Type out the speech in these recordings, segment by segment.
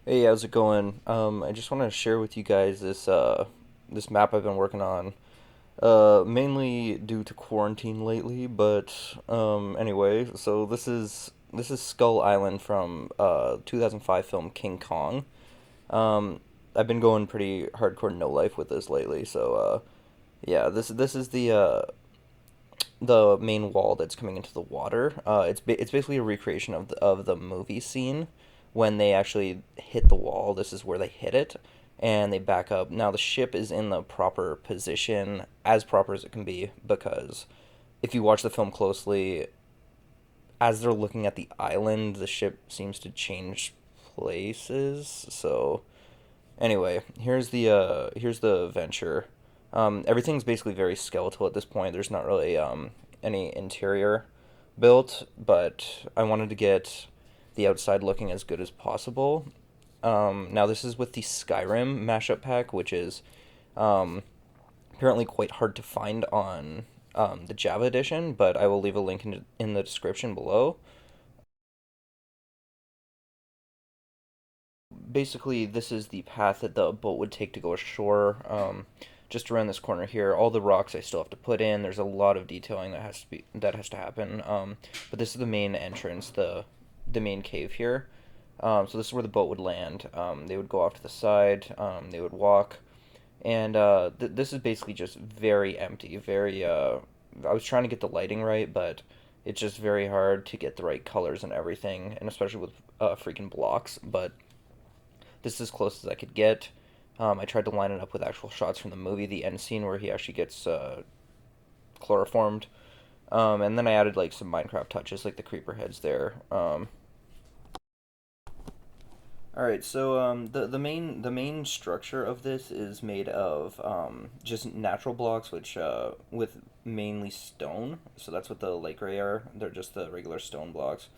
Hey, how's it going? I just want to share with you guys this map I've been working on. Mainly due to quarantine lately, but anyway, so this is Skull Island from 2005 film King Kong. Um, I've been going pretty hardcore no life with this lately, so yeah, this is the main wall that's coming into the water. It's basically a recreation of the movie scene when they actually hit the wall. This is where they hit it, and they back up. Now the ship is in the proper position, as proper as it can be, because if you watch the film closely, as they're looking at the island, the ship seems to change places. So anyway, here's the venture. Everything's basically very skeletal at this point. There's not really any interior built, but I wanted to get the outside looking as good as possible. Now this is with the Skyrim mashup pack, which is um, apparently quite hard to find on the Java edition, but I will leave a link in the description below. Basically, this is the path that the boat would take to go ashore. Just around this corner here, all the rocks I still have to put in. There's a lot of detailing that has to happen. But this is the main entrance, the main cave here. So this is where the boat would land. They would go off to the side. They would walk, and this is basically just very empty. Very. I was trying to get the lighting right, but it's just very hard to get the right colors and everything, and especially with freaking blocks. But this is as close as I could get. I tried to line it up with actual shots from the movie, the end scene where he actually gets chloroformed. And then I added like some Minecraft touches, like the creeper heads there. All right, so the main structure of this is made of just natural blocks, which with mainly stone. So that's what the light gray are. They're just the regular stone blocks.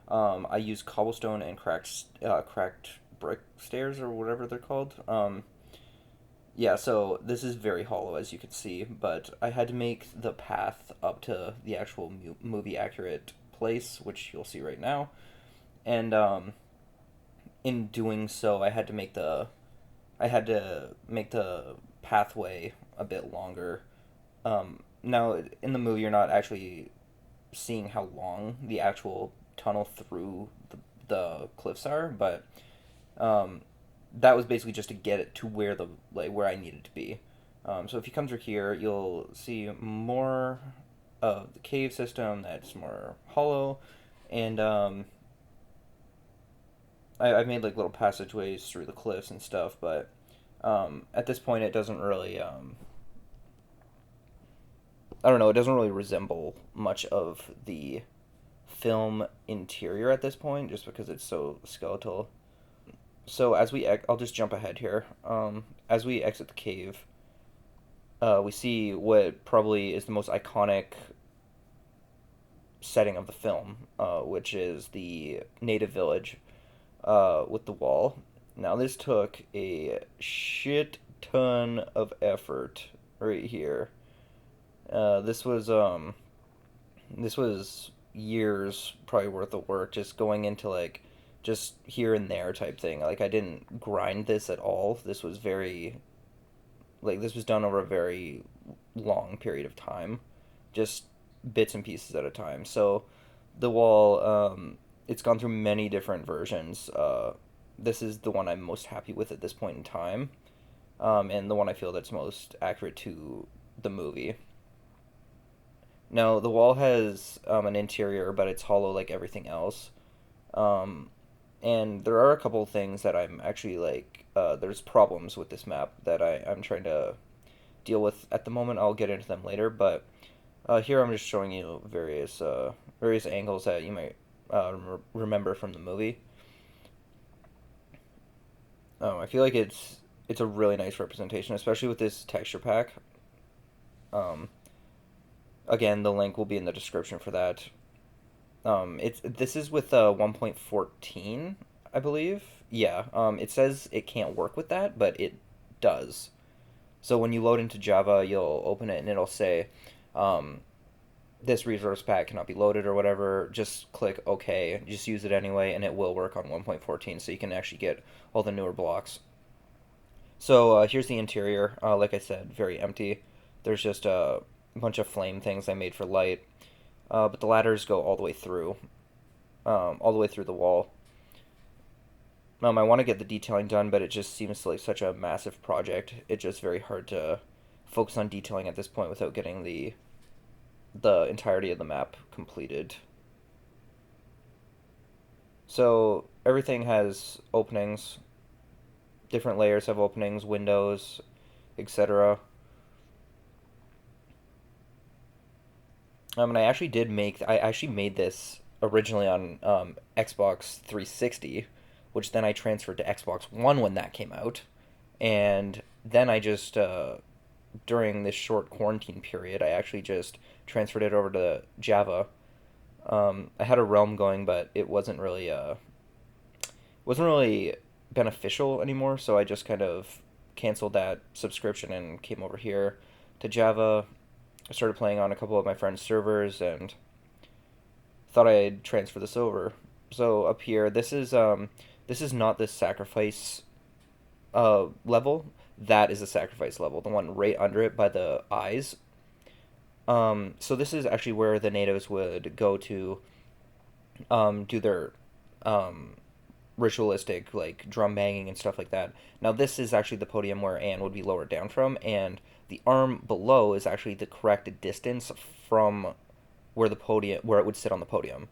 I use cobblestone and cracked brick stairs or whatever they're called. Yeah, so this is very hollow as you can see, but I had to make the path up to the actual movie accurate place, which you'll see right now. And in doing so, I had to make the pathway a bit longer. Now in the movie, you're not actually seeing how long the actual tunnel through the cliffs are, but um, that was basically just to get it to where the like where I needed to be. So if you come through here, you'll see more of the cave system that's more hollow, and I've made like little passageways through the cliffs and stuff. But at this point, it doesn't really I don't know. It doesn't really resemble much of the film interior at this point, just because it's so skeletal. So I'll just jump ahead here. As we exit the cave, we see what probably is the most iconic setting of the film, which is the native village with the wall. Now, this took a shit ton of effort right here. This was years probably worth of work just going into like just here and there type thing. Like I didn't grind this at all. This was done over a very long period of time, just bits and pieces at a time. So the wall, it's gone through many different versions. This is the one I'm most happy with at this point in time, and the one I feel that's most accurate to the movie. Now the wall has an interior, but it's hollow like everything else. Um, and there are a couple of things that I'm actually like. There's problems with this map that I'm trying to deal with at the moment. I'll get into them later, but here I'm just showing you various angles that you might remember from the movie. I feel like it's a really nice representation, especially with this texture pack. Um, Again, the link will be in the description for that. It's this is with 1.14, I believe. Yeah. It says it can't work with that, but it does. So when you load into Java, you'll open it and it'll say, um, this resource pack cannot be loaded or whatever, just click OK. Just use it anyway, and it will work on 1.14, so you can actually get all the newer blocks. So here's the interior. Like I said, very empty. There's just a bunch of flame things I made for light, but the ladders go all the way through the wall. I want to get the detailing done, but it just seems like such a massive project. It's just very hard to focus on detailing at this point without getting the entirety of the map completed. So everything has openings. Different layers have openings, windows, etc. And I actually made this originally on Xbox 360, which then I transferred to Xbox One when that came out, and then I just during this short quarantine period, I actually just transferred it over to Java. I had a Realm going, but it wasn't really beneficial anymore, so I just kind of canceled that subscription and came over here to Java. I started playing on a couple of my friends' servers and thought I'd transfer this over. So up here, this is not the sacrifice level. That is a sacrifice level, the one right under it by the eyes. So this is actually where the natives would go to do their um, ritualistic like drum banging and stuff like that. Now this is actually the podium where Anne would be lowered down from, and the arm below is actually the correct distance from where it would sit on the podium.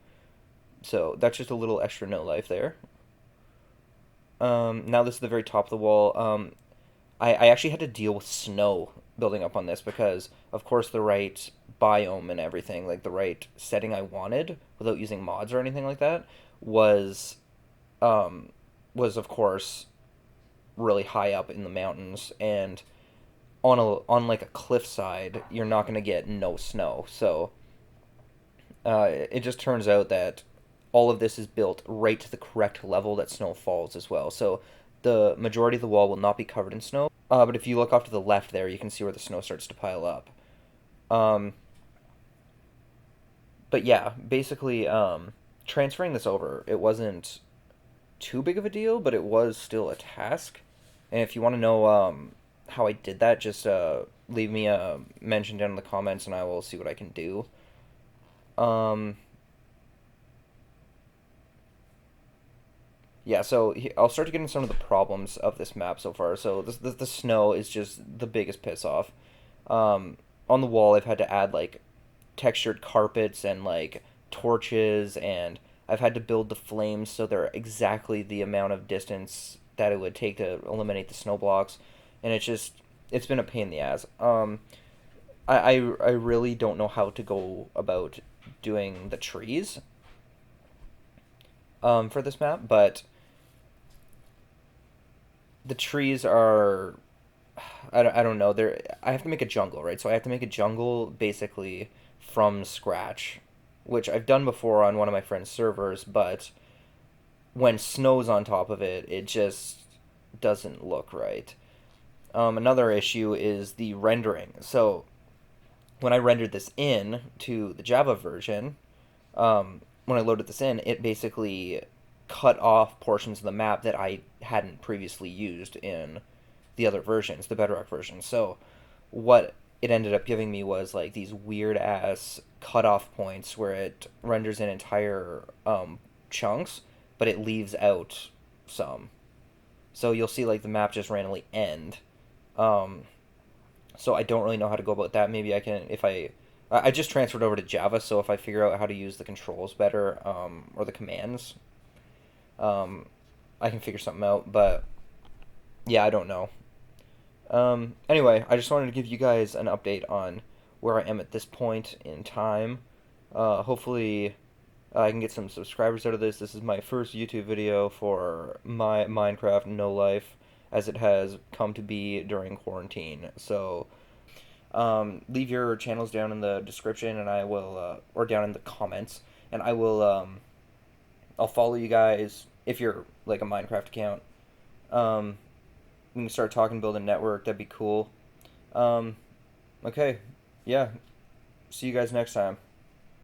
So that's just a little extra no life there. Now this is the very top of the wall. I actually had to deal with snow building up on this because, of course, the right biome and everything, like the right setting I wanted, without using mods or anything like that, was um, was of course really high up in the mountains, and on like a cliffside, you're not gonna get no snow. So it just turns out that all of this is built right to the correct level that snow falls as well. So the majority of the wall will not be covered in snow. But if you look off to the left there, you can see where the snow starts to pile up. Um, but yeah, basically, transferring this over, it wasn't too big of a deal, but it was still a task. And if you want to know how I did that, just leave me a mention down in the comments, and I will see what I can do. Um, Yeah, so I'll start to get into some of the problems of this map so far. So the snow is just the biggest piss off. On the wall, I've had to add like textured carpets and like torches, and I've had to build the flames so they're exactly the amount of distance that it would take to eliminate the snow blocks, and it's been a pain in the ass. I really don't know how to go about doing the trees for this map, but the trees are I don't know. I have to make a jungle, right? So I have to make a jungle basically from scratch, which I've done before on one of my friend's servers, but when snow's on top of it, it just doesn't look right. Another issue is the rendering. So when I rendered this in to the Java version, when I loaded this in, it basically cut off portions of the map that I hadn't previously used in the other versions, the Bedrock version. So what it ended up giving me was like these weird ass cutoff points where it renders in entire chunks, but it leaves out some. So you'll see like the map just randomly end. Um, so I don't really know how to go about that. Maybe I can if I just transferred over to Java, so if I figure out how to use the controls better or the commands, um, I can figure something out. But yeah, I don't know. Anyway, I just wanted to give you guys an update on where I am at this point in time. Hopefully, I can get some subscribers out of this. This is my first YouTube video for my Minecraft No Life, as it has come to be during quarantine. So, leave your channels down in the description, and I will, or down in the comments, and I'll follow you guys if you're like a Minecraft account. Um, we can start talking, build a network. That'd be cool. Um, okay, yeah. See you guys next time.